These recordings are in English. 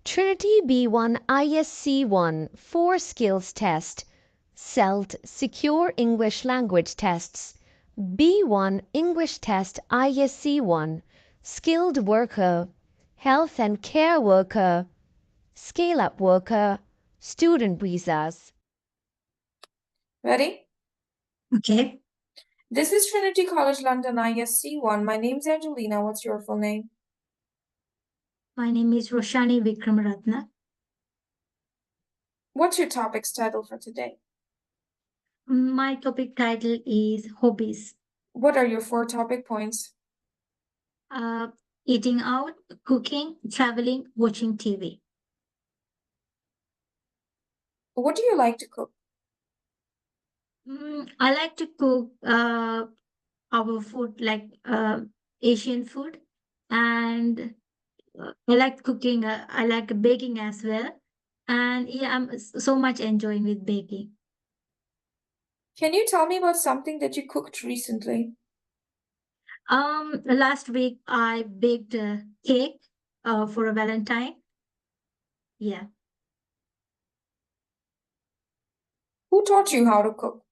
Trinity B1 ISE-1 4 Skills Test, SELT Secure English Language Tests, B1 English Test ISE-1, Skilled Worker, Health and Care Worker, Scale-Up Worker, Student Visas. Ready? Okay. This is Trinity College London ISE-1. My name's Angelina. What's your full name? My name is Roshani Vikramaratna. What's your topic's title for today? My topic title is hobbies. What are your 4 topic points? Eating out, cooking, traveling, watching TV. What do you like to cook? I like to cook our food, like Asian food, and I like cooking. I like baking as well, and yeah, I'm so much enjoying with baking. Can you tell me about something that you cooked recently? Last week I baked a cake for a Valentine. Yeah. Who taught you how to cook?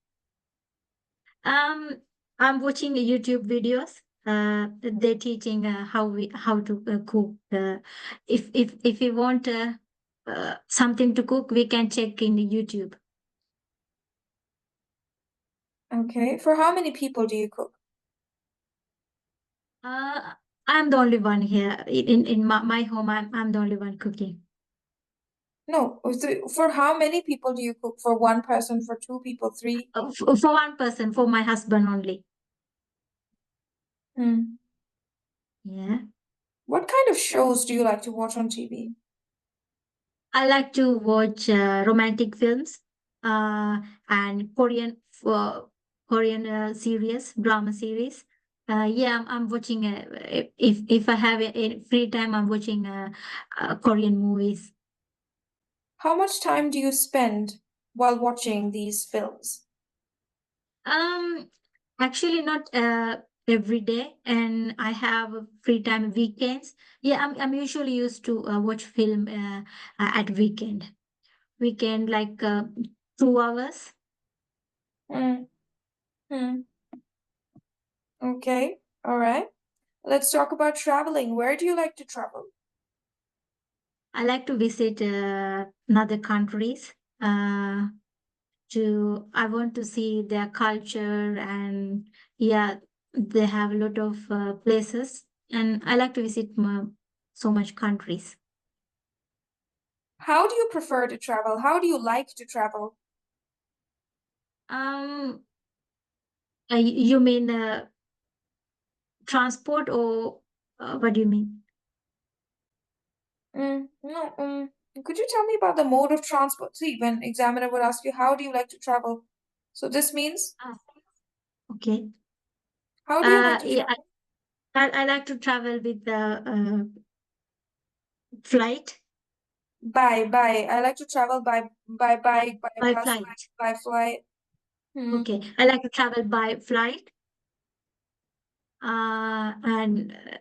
I'm watching YouTube videos. They're teaching how to cook. If we want something to cook, we can check in YouTube. Okay. For how many people do you cook? I'm the only one here in my home. I'm the only one cooking. No. For how many people do you cook? For 1 person, for 2 people, 3? For one person, for my husband only. Yeah. What kind of shows do you like to watch on TV? I like to watch romantic films and Korean series, drama series. Yeah, I'm watching. If I have a free time, I'm watching Korean movies. How much time do you spend while watching these films? Um, Actually, not every day, and I have free time weekends. Yeah, I'm usually used to watch film at weekend. Weekend like 2 hours. Hmm. Hmm. Okay. All right. Let's talk about traveling. Where do you like to travel? I like to visit other countries. Uh, I want to see their culture, and yeah, they have a lot of places, and I like to visit so much countries. How do you prefer to travel? How do you like to travel? Um, you mean transport, or what do you mean? No, could you tell me about the mode of transport? See, when examiner would ask you, how do you like to travel? So this means, Ah, okay. how do you like to Yeah, travel? I like to travel with the flight. By. I like to travel by By bus, flight. by flight. Hmm. Okay, I like to travel by flight. And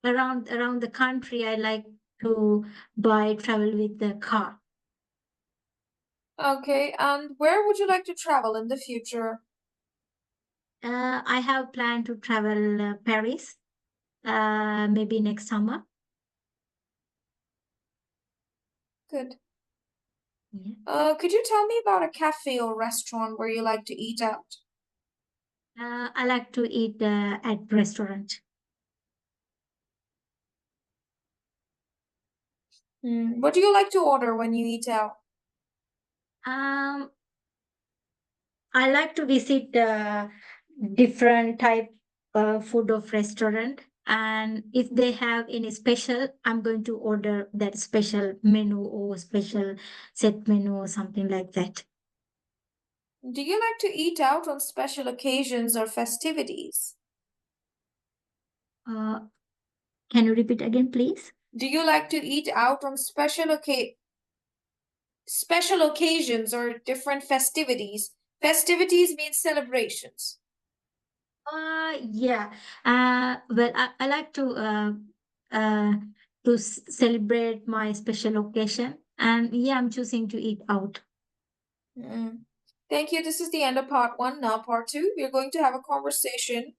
around the country, I like to buy travel with the car. Okay, and where would you like to travel in the future? I have planned to travel Paris, maybe next summer. Good. Yeah. Could you tell me about a cafe or restaurant where you like to eat out? I like to eat at restaurant. What do you like to order when you eat out? Um, I like to visit different type food of restaurant, and if they have any special, I'm going to order that special menu or special set menu or something like that. Do you like to eat out on special occasions or festivities? Uh, can you repeat again, please? Do you like to eat out on special occasions or different festivities? Festivities means celebrations. Yeah. Well, I like to uh, to celebrate my special occasion. And yeah, I'm choosing to eat out. Thank you. This is the end of part 1. Now part 2, we're going to have a conversation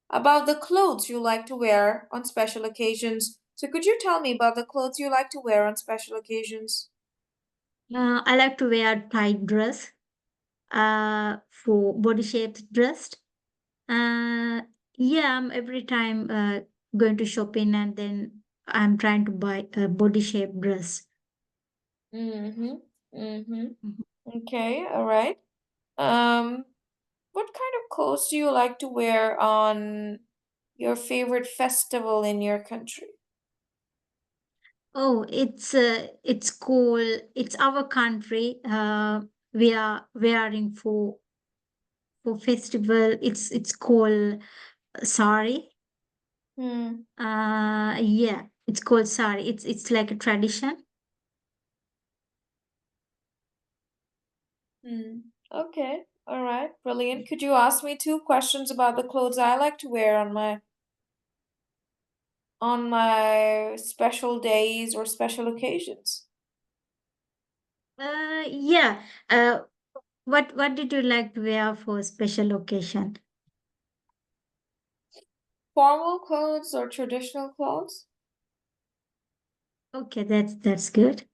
about the clothes you like to wear on special occasions. So could you tell me about the clothes you like to wear on special occasions? I like to wear tight dress, for body shaped dress. Yeah, I'm every time going to shopping and then I'm trying to buy a body shaped dress. Mm-hmm. Mm-hmm. Mhm. Okay, all right. Um, what kind of clothes do you like to wear on your favorite festival in your country? Oh, it's cool. It's our country. We are wearing for festival. It's called sari. Hmm. Yeah, it's called sari. It's like a tradition. Okay, all right, brilliant. Could you ask me 2 questions about the clothes I like to wear on my special days or special occasions? Yeah. What did you like to wear for a special occasion? Formal clothes or traditional clothes? Okay, that's good.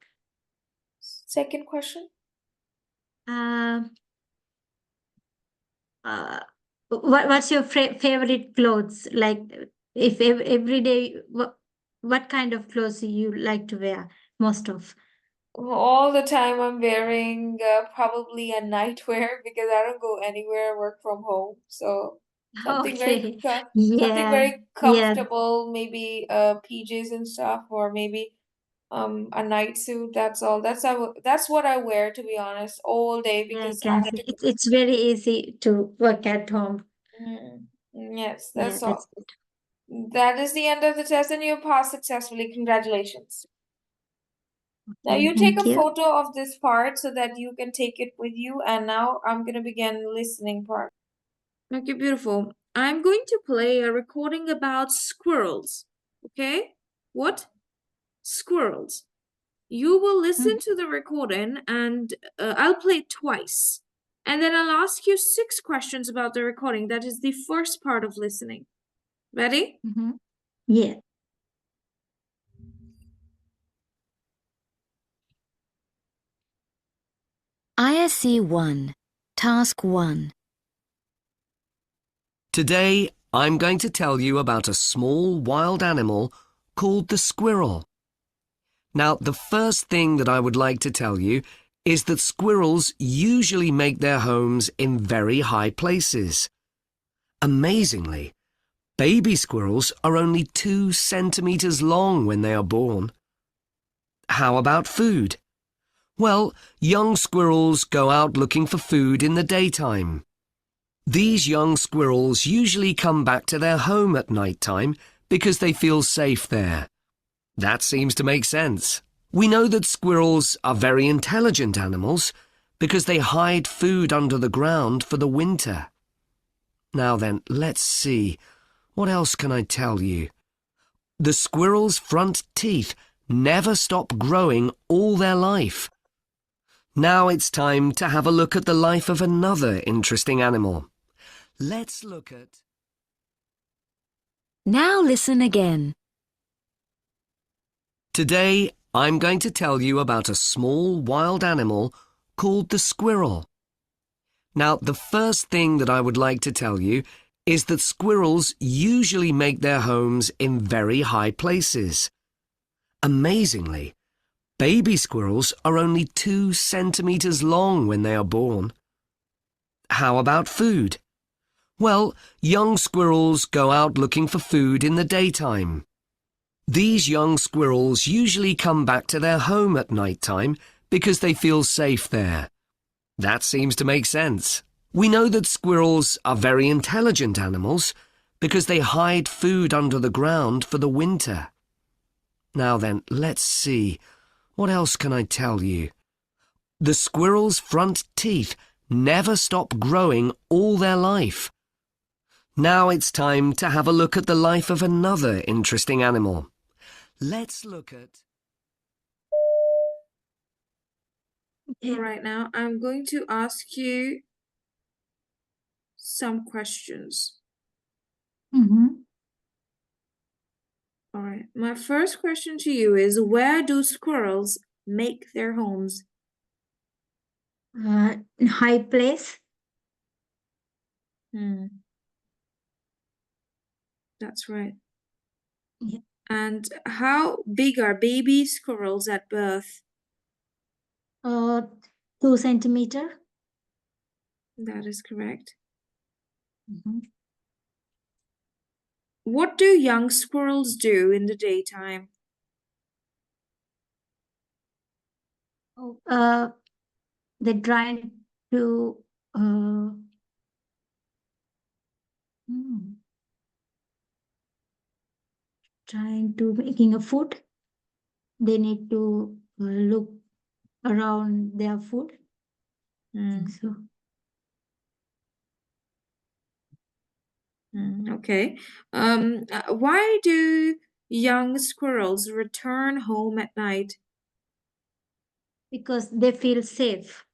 Second question. Um, uh, what's your favorite clothes? Like, if every day, what kind of clothes do you like to wear most of? All the time I'm wearing probably a nightwear because I don't go anywhere, I work from home. So Okay, something yeah, very yeah, comfortable, maybe PJs and stuff, or maybe a night suit. That's all. That's what I wear, to be honest, all day yeah. I because I can have see to. it's very easy to work at home. Yes, Yeah, that's all. that's good. That is the end of the test, and you passed successfully. Congratulations. Now Okay, you take a thank you. photo of this part so that you can take it with you. And now I'm gonna begin listening part. Okay, beautiful. I'm going to play a recording about squirrels. Okay? What? Squirrels. You will listen Mhm, to the recording and I'll play it twice. And then I'll ask you 6 questions about the recording. That is the first part of listening. Ready? mhm. Yeah. ISE-1, Task 1. Today, I'm going to tell you about a small wild animal called the squirrel. Now, the first thing that I would like to tell you is that squirrels usually make their homes in very high places. Amazingly, baby squirrels are only 2 centimeters long when they are born. How about food? Well, young squirrels go out looking for food in the daytime. These young squirrels usually come back to their home at night time because they feel safe there. That seems to make sense. We know that squirrels are very intelligent animals because they hide food under the ground for the winter. Now then, let's see. What else can I tell you? The squirrel's front teeth never stop growing all their life. Now it's time to have a look at the life of another interesting animal. Let's look at... Now listen again. Today, I'm going to tell you about a small wild animal called the squirrel. Now, the first thing that I would like to tell you is that squirrels usually make their homes in very high places. Amazingly, baby squirrels are only 2 centimeters long when they are born. How about food? Well, young squirrels go out looking for food in the daytime. These young squirrels usually come back to their home at night time because they feel safe there. That seems to make sense. We know that squirrels are very intelligent animals because they hide food under the ground for the winter. Now then, let's see. What else can I tell you? The squirrel's front teeth never stop growing all their life. Now it's time to have a look at the life of another interesting animal. Let's look at... All right, now I'm going to ask you some questions. Mm-hmm. All right, my first question to you is, where do squirrels make their homes? High place. That's right. Yeah. And how big are baby squirrels at birth? 2 centimeter. That is correct. Mm-hmm. What do young squirrels do in the daytime? They're trying to making a food. They need to look around their food. I think so. Okay. Why do young squirrels return home at night? Because they feel safe.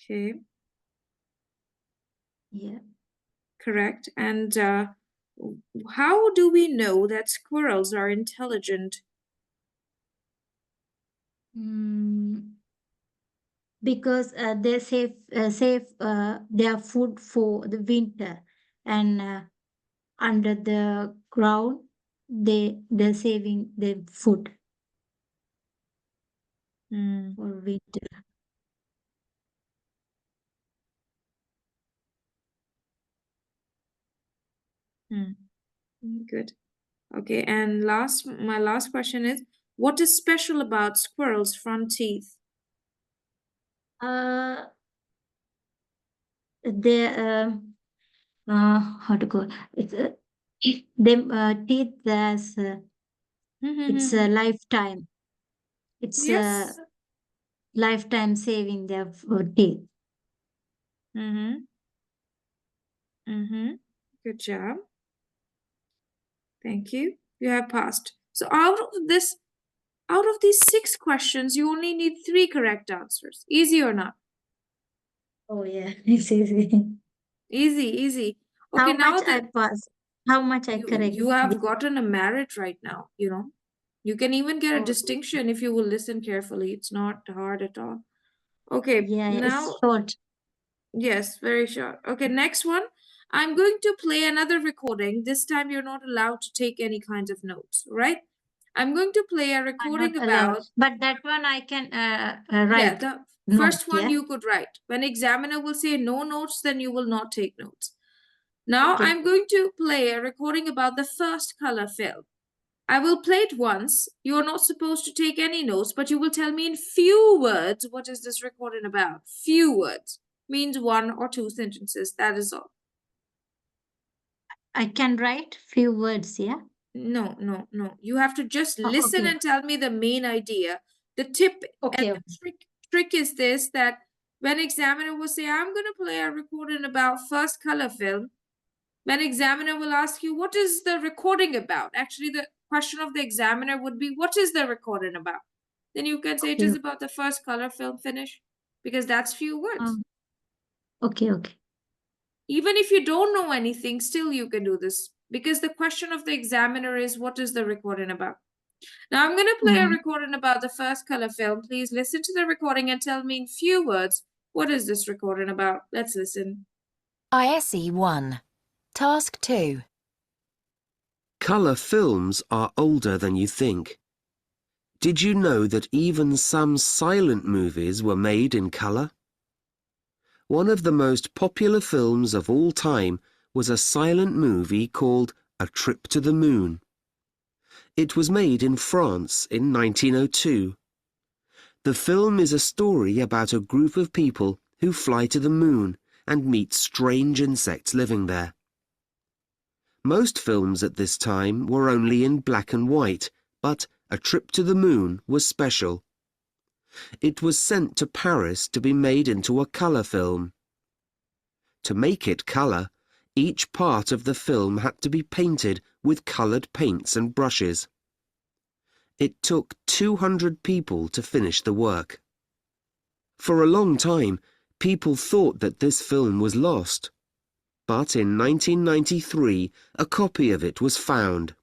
Okay, Yeah. correct. And how do we know that squirrels are intelligent? Because they save their food for the winter, and under the ground they're saving the food for winter. Good. Okay, and my last question is, what is special about squirrels' front teeth? They how to go, it's them teeth as it's a lifetime, it's a Yes. lifetime saving their teeth. Good job. Thank you. You have passed. So out of these 6 questions, you only need 3 correct answers. Easy or not? Oh yeah. It's easy. Easy, easy. Okay, How now much I that pass, how much I correct you have this? gotten a merit right now, you know. You can even get a Oh, distinction if you will listen carefully. It's not hard at all. Okay, yeah, it's now, short. yes, very short. Okay, next one. I'm going to play another recording. This time you're not allowed to take any kinds of notes, right? I'm going to play a I'm not recording allowed, about, but that one I can yeah, write the note. first one Yeah. you could write. When examiner will say no notes, then you will not take notes. Now Okay. I'm going to play a recording about the first color film. I will play it once. You are not supposed to take any notes, but you will tell me in few words what is this recording about. Few words means 1 or 2 sentences. That is all. I can write few words. Yeah. No, no, no. You have to just Oh, listen okay. and tell me the main idea. The tip and Okay. the trick is this, that when examiner will say, I'm going to play a recording about first color film, when examiner will ask you, what is the recording about? Actually, the question of the examiner would be, what is the recording about? Then you can say it Okay. is about the first color film finish, because that's few words. Okay. Okay. Even if you don't know anything, still you can do this, because the question of the examiner is, what is the recording about? Now I'm going to play a recording about the first color film. Please listen to the recording and tell me in few words, what is this recording about? Let's listen. ISE-1, Task 2. Colour films are older than you think. Did you know that even some silent movies were made in colour? One of the most popular films of all time was a silent movie called A Trip to the Moon. It was made in France in 1902. The film is a story about a group of people who fly to the moon and meet strange insects living there. Most films at this time were only in black and white, but A Trip to the Moon was special. It was sent to Paris to be made into a colour film. To make it colour, each part of the film had to be painted with coloured paints and brushes. It took 200 people to finish the work. For a long time, people thought that this film was lost. But in 1993, a copy of it was found.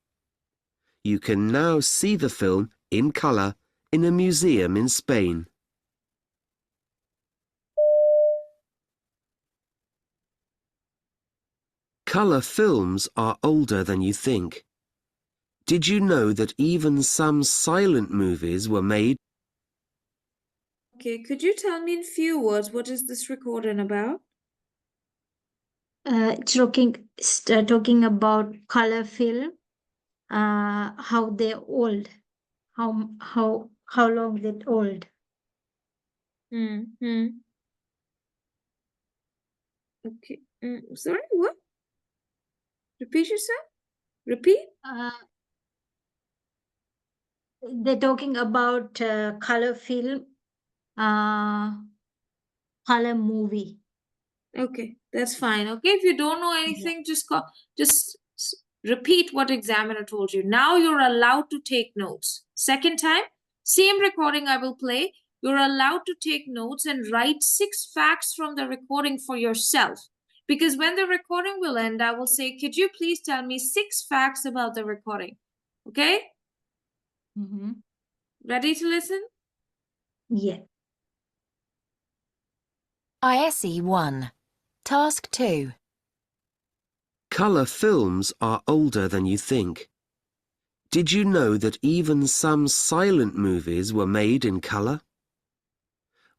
You can now see the film in colour in a museum in Spain. Colour films are older than you think. Did you know that even some silent movies were made? Okay, could you tell me in few words what is this recording about? It's talking about color film, how they're old, how long they're old. Okay. Sorry, what? Repeat yourself. Repeat. They're talking about color film, color movie. Okay, that's fine. Okay, if you don't know anything, just repeat what examiner told you. Now you're allowed to take notes. Second time, same recording I will play. You're allowed to take notes and write 6 facts from the recording for yourself. Because when the recording will end, I will say, could you please tell me 6 facts about the recording? Okay? Mm-hmm. Ready to listen? Yeah. ISE-1. Task 2. Colour films are older than you think. Did you know that even some silent movies were made in colour?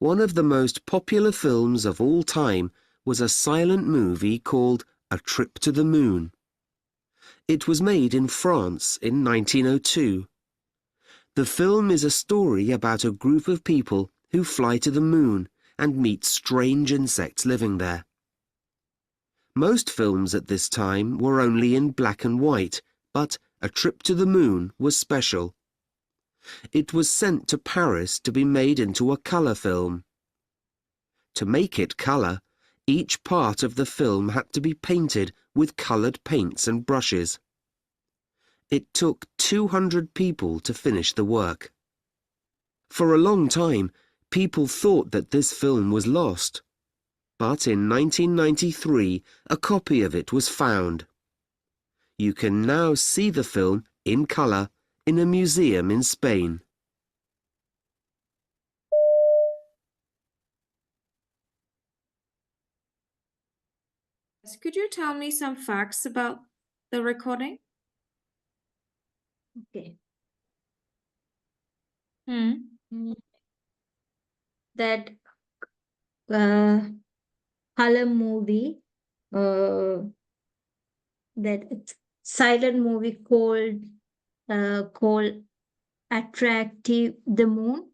One of the most popular films of all time was a silent movie called A Trip to the Moon. It was made in France in 1902. The film is a story about a group of people who fly to the moon and meet strange insects living there. Most films at this time were only in black and white, but A Trip to the Moon was special. It was sent to Paris to be made into a colour film. To make it colour, each part of the film had to be painted with coloured paints and brushes. It took 200 people to finish the work. For a long time, people thought that this film was lost. But in 1993, a copy of it was found. You can now see the film in colour in a museum in Spain. Could you tell me some facts about the recording? Okay. That color movie, that silent movie called Attractive the Moon.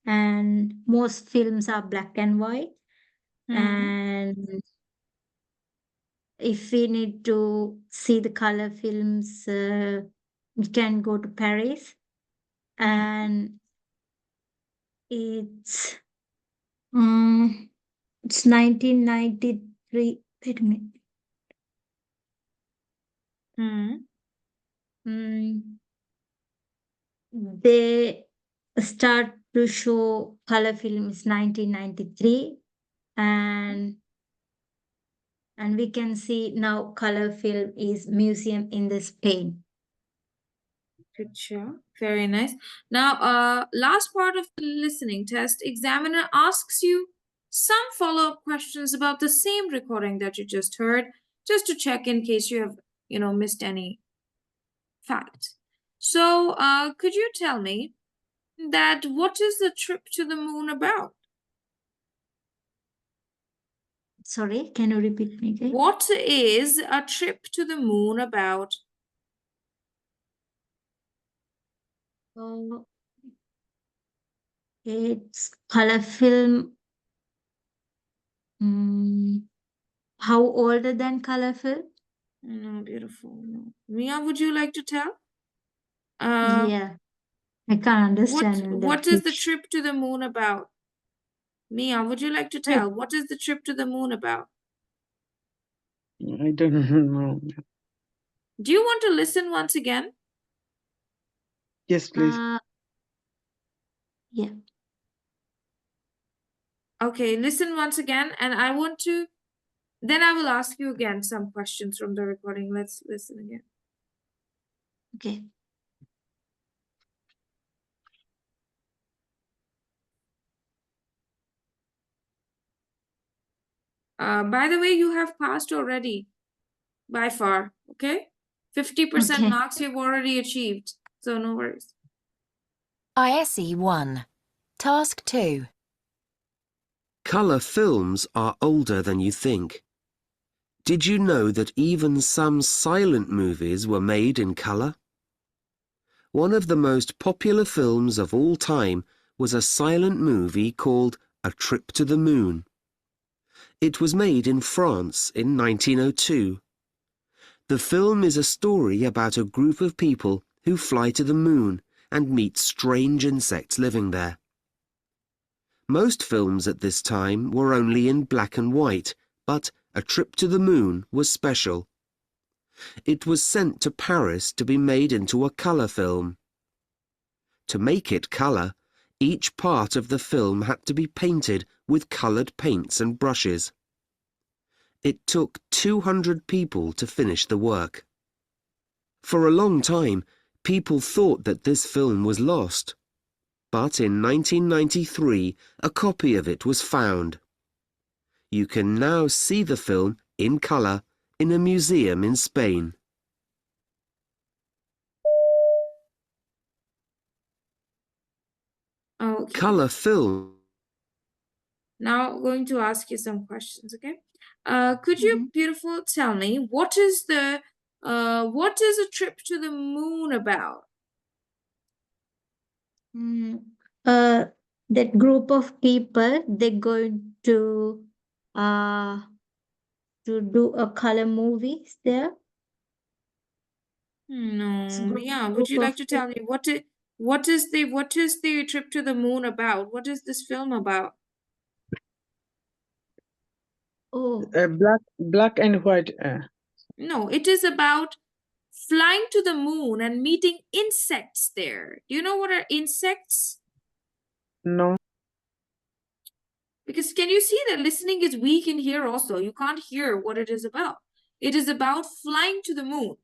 And most films are black and white. And if we need to see the color films, we can go to Paris. And it's 1993. Wait a minute. They start to show color films 1993, and we can see now color film is museum in the Spain. Good job. Very nice. Now, last part of the listening test, examiner asks you some follow-up questions about the same recording that you just heard, just to check in case you have, missed any fact. So, could you tell me that what is the trip to the moon about? Sorry, can you repeat me again? What is a trip to the moon about? It's color film. How older than color film? No, beautiful. No. Mia, would you like to tell? Yeah, I can't understand. What is the trip to the moon about? Mia, would you like to tell? What is the trip to the moon about? I don't know. Do you want to listen once again? Yes, please. Yeah. Okay, listen once again, and I want to, then I will ask you again some questions from the recording. Let's listen again. Okay. By the way, you have passed already by far, okay? 50% Okay. marks you've already achieved, so no worries. ISE-1, Task 2. Colour films are older than you think. Did you know that even some silent movies were made in colour? One of the most popular films of all time was a silent movie called A Trip to the Moon. It was made in France in 1902. The film is a story about a group of people who fly to the moon and meet strange insects living there. Most films at this time were only in black and white, but A Trip to the Moon was special. It was sent to Paris to be made into a colour film. To make it colour, each part of the film had to be painted with coloured paints and brushes. It took 200 people to finish the work. For a long time, people thought that this film was lost. But in 1993, a copy of it was found. You can now see the film in colour in a museum in Spain. Okay. Colour film. Now going to ask you some questions, okay? Could you, beautiful, tell me what is a trip to the moon about? That group of people, they're going to do a color movies there. No, yeah. Would you like to tell me what is the trip to the moon about? What is this film about? Oh, Black and white. No, it is about flying to the moon and meeting insects there. Do you know what are insects? No. Because can you see that listening is weak in here also? You can't hear what it is about. It is about flying to the moon.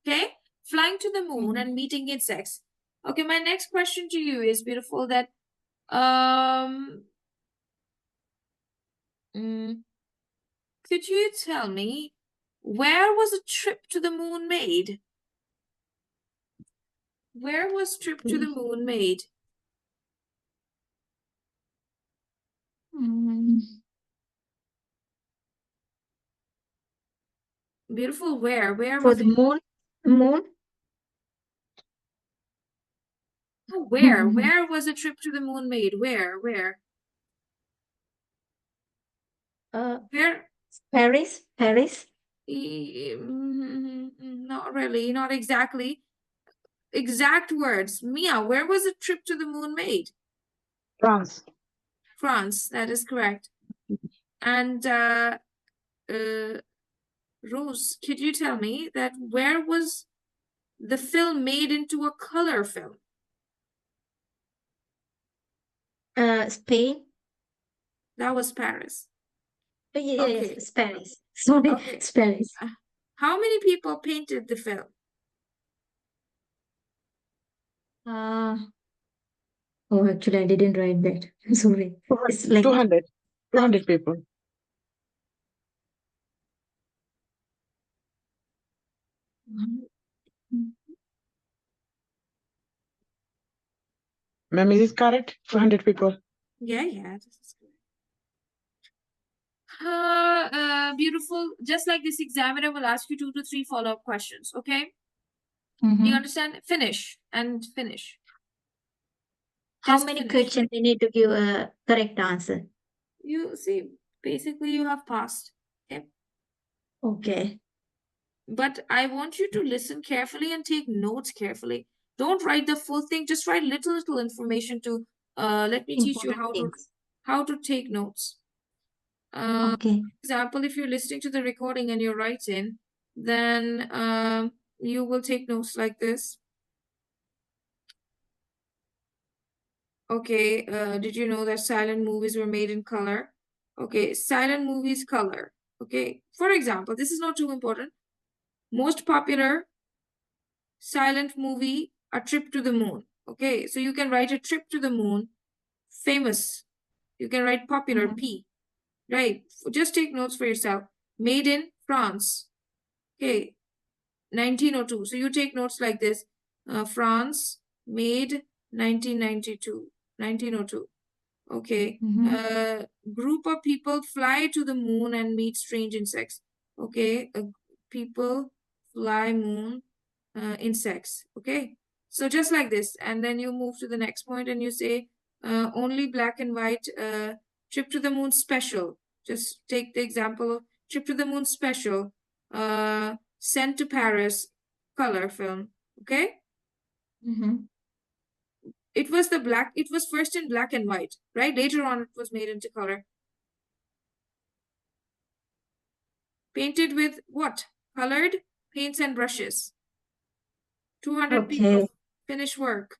Okay? Flying to the moon and meeting insects. Okay, my next question to you is, beautiful, that could you tell me where was a trip to the moon made? Where was trip to the moon made? Beautiful, where? Where for was the it? moon. Moon. Oh, where? Where was a trip to the moon made? Where? Where? Where? Paris. Paris. Not really, not exactly. Exact words. Mia, where was a trip to the moon made? France. France, that is correct. And Rose, could you tell me that where was the film made into a color film? Spain. That was Paris. Yes, Okay. Spanish. Sorry, Okay. Spanish. How many people painted the film? Oh, actually, I didn't write that. Sorry. It's like 200 people. Ma'am, is this correct? 200 people. Yeah, this is good. Beautiful. Just like this examiner will ask you 2 to 3 follow-up questions, okay? Do you understand? Finish and finish. How Just many finish. questions you need to give a correct answer? You see, basically you have passed, okay? Okay. But I want you to listen carefully and take notes carefully. Don't write the full thing, just write little information to let me teach you Important how to things. how to take notes. Okay. For example, if you're listening to the recording and you're writing, then you will take notes like this. Okay, did you know that silent movies were made in color? Okay, silent movies color. Okay, for example, this is not too important. Most popular silent movie, A Trip to the Moon. Okay, so you can write A Trip to the Moon, famous. You can write popular, P. Right, just take notes for yourself. Made in France. Okay, 1902. So you take notes like this. France, made 1992, 1902. Okay. Group of people fly to the moon and meet strange insects. Okay. People fly moon insects. Okay. So just like this. And then you move to the next point and you say only black and white trip to the moon special. Just take the example of trip to the moon special. Sent to Paris color film. Okay. It was first in black and white, right? Later on, it was made into color. Painted with what? Colored paints and brushes. 200 people finish work.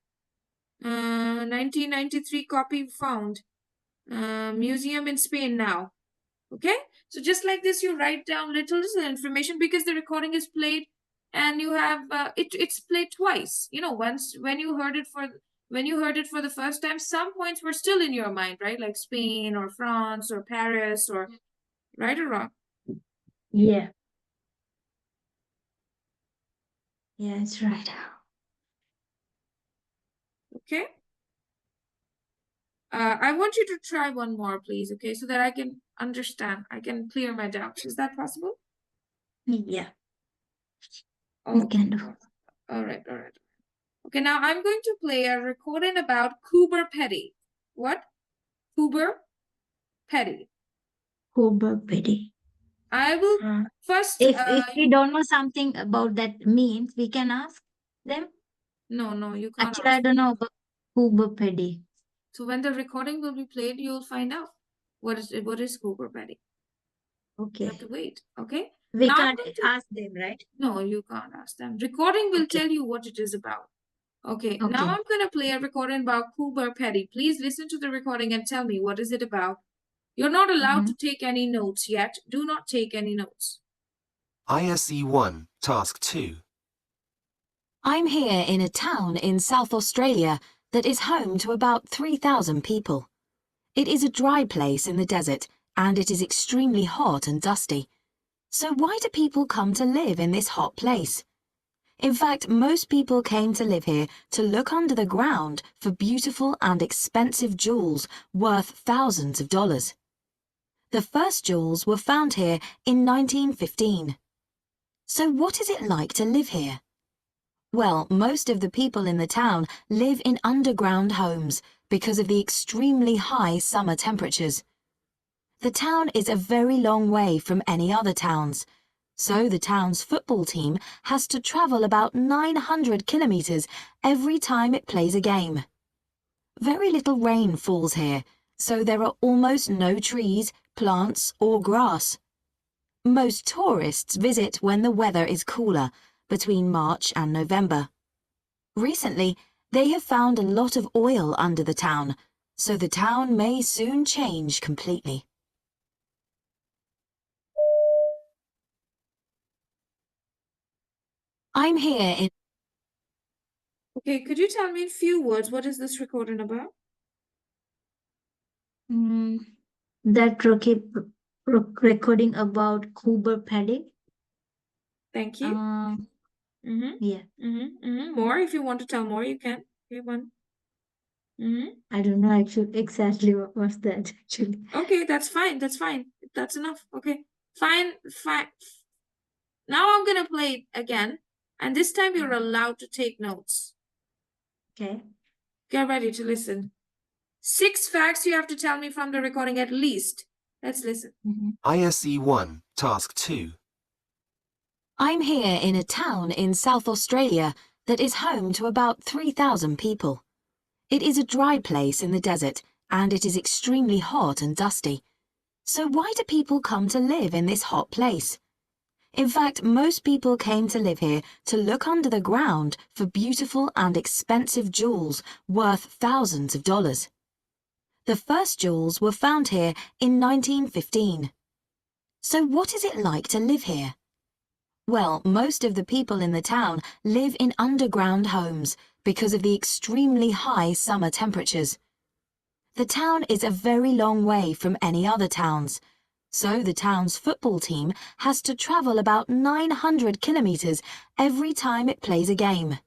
1993 copy found. Museum in Spain now. Okay? So just like this, you write down little information because the recording is played and you have, it's played twice. You know, once when you heard it for the first time, some points were still in your mind, right? Like Spain or France or Paris or right or wrong? Yeah. Yeah, it's right. Okay. I want you to try one more, please, okay? So that I can understand. I can clear my doubts. Is that possible? Yeah. Oh, We can do. all right. Okay, now I'm going to play a recording about Cooper Petty. What? Cooper Petty. Cooper Petty. I will first. If we don't know something about that means, we can ask them. No, you can't. Actually, I don't know about Cooper Petty. So when the recording will be played, you'll find out what is Cooper Petty. Okay. You have to wait. Okay. We Now can't ask them, right? No, you can't ask them. Recording will tell you what it is about. Okay. Now I'm going to play a recording about Cooper Petty. Please listen to the recording and tell me what is it about. You're not allowed to take any notes yet. Do not take any notes. ISE-1, Task 2. I'm here in a town in South Australia that is home to about 3,000 people. It is a dry place in the desert and it is extremely hot and dusty. So why do people come to live in this hot place? In fact, most people came to live here to look under the ground for beautiful and expensive jewels worth thousands of dollars. The first jewels were found here in 1915. So what is it like to live here? Well, most of the people in the town live in underground homes because of the extremely high summer temperatures. The town is a very long way from any other towns, so the town's football team has to travel about 900 kilometers every time it plays a game. Very little rain falls here, so there are almost no trees, plants, or grass. Most tourists visit when the weather is cooler, between March and November. Recently, they have found a lot of oil under the town, so the town may soon change completely. I'm here in... Okay, could you tell me in few words what is this recording about? That recording about Cooper Petty. Thank you. Yeah. More, if you want to tell more, you can. Okay, one. I don't know actually exactly what was that actually. Okay, that's fine. That's enough. Okay, fine. Now I'm gonna play it again, and this time you're allowed to take notes. Okay. Get ready to listen. 6 facts you have to tell me from the recording at least. Let's listen. ISE-1, Task 2. I'm here in a town in South Australia that is home to about 3,000 people. It is a dry place in the desert and it is extremely hot and dusty. So why do people come to live in this hot place? In fact, most people came to live here to look under the ground for beautiful and expensive jewels worth thousands of dollars. The first jewels were found here in 1915. So what is it like to live here? Well, most of the people in the town live in underground homes because of the extremely high summer temperatures. The town is a very long way from any other towns, so the town's football team has to travel about 900 kilometers every time it plays a game.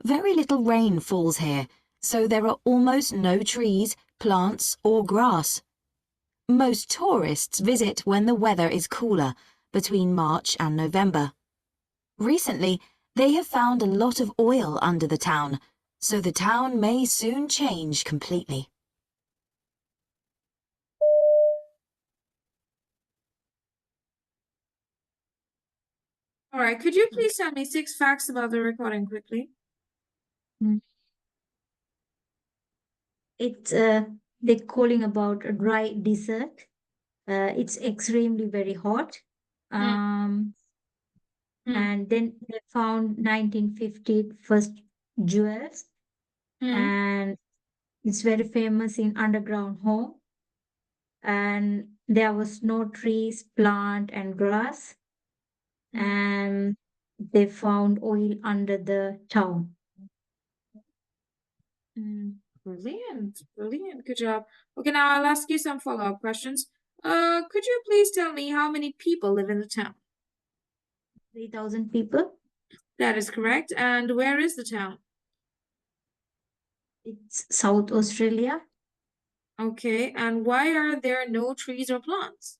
Very little rain falls here, so there are almost no trees, plants, or grass. Most tourists visit when the weather is cooler, between March and November. Recently, they have found a lot of oil under the town, so the town may soon change completely. All right, could you please tell me 6 facts about the recording quickly? It's they're calling about a dry desert. It's extremely very hot. And then they found 1950 first jewels, and it's very famous in underground home. And there was no trees, plant, and grass. And they found oil under the town. Brilliant, brilliant, good job. Okay, now I'll ask you some follow-up questions. Could you please tell me how many people live in the town? 3,000 people. That is correct. And where is the town? It's South Australia. Okay, and why are there no trees or plants?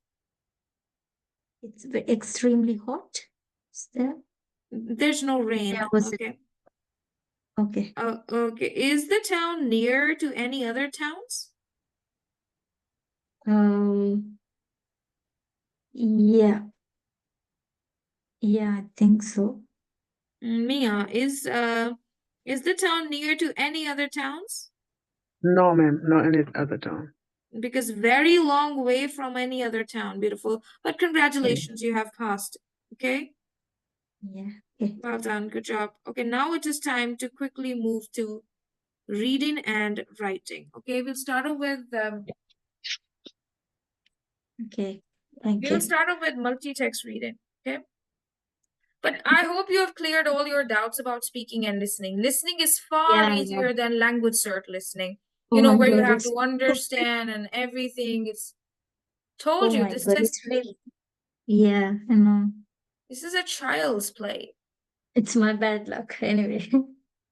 It's extremely hot. Is there? There's no rain. There was Okay. Okay. Okay. Is the town near to any other towns? Yeah. Yeah, I think so. Mia, is the town near to any other towns? No, ma'am, no any other town. Because very long way from any other town. Beautiful. But congratulations, you have passed. Okay? Yeah. Okay. Well done. Good job. Okay, now it is time to quickly move to reading and writing. Okay, we'll start off with Okay. Thank we'll you. start off with multi-text reading. Okay. But I hope you have cleared all your doubts about speaking and listening. Listening is far Yeah. easier than language cert listening. Oh You know, my where you God, have it's to understand and everything. It's told oh you my this God, test. it's really yeah, I know. This is a child's play. It's my bad luck anyway.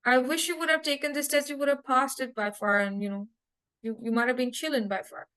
I wish you would have taken this test. You would have passed it by far, and you know, you might have been chilling by far.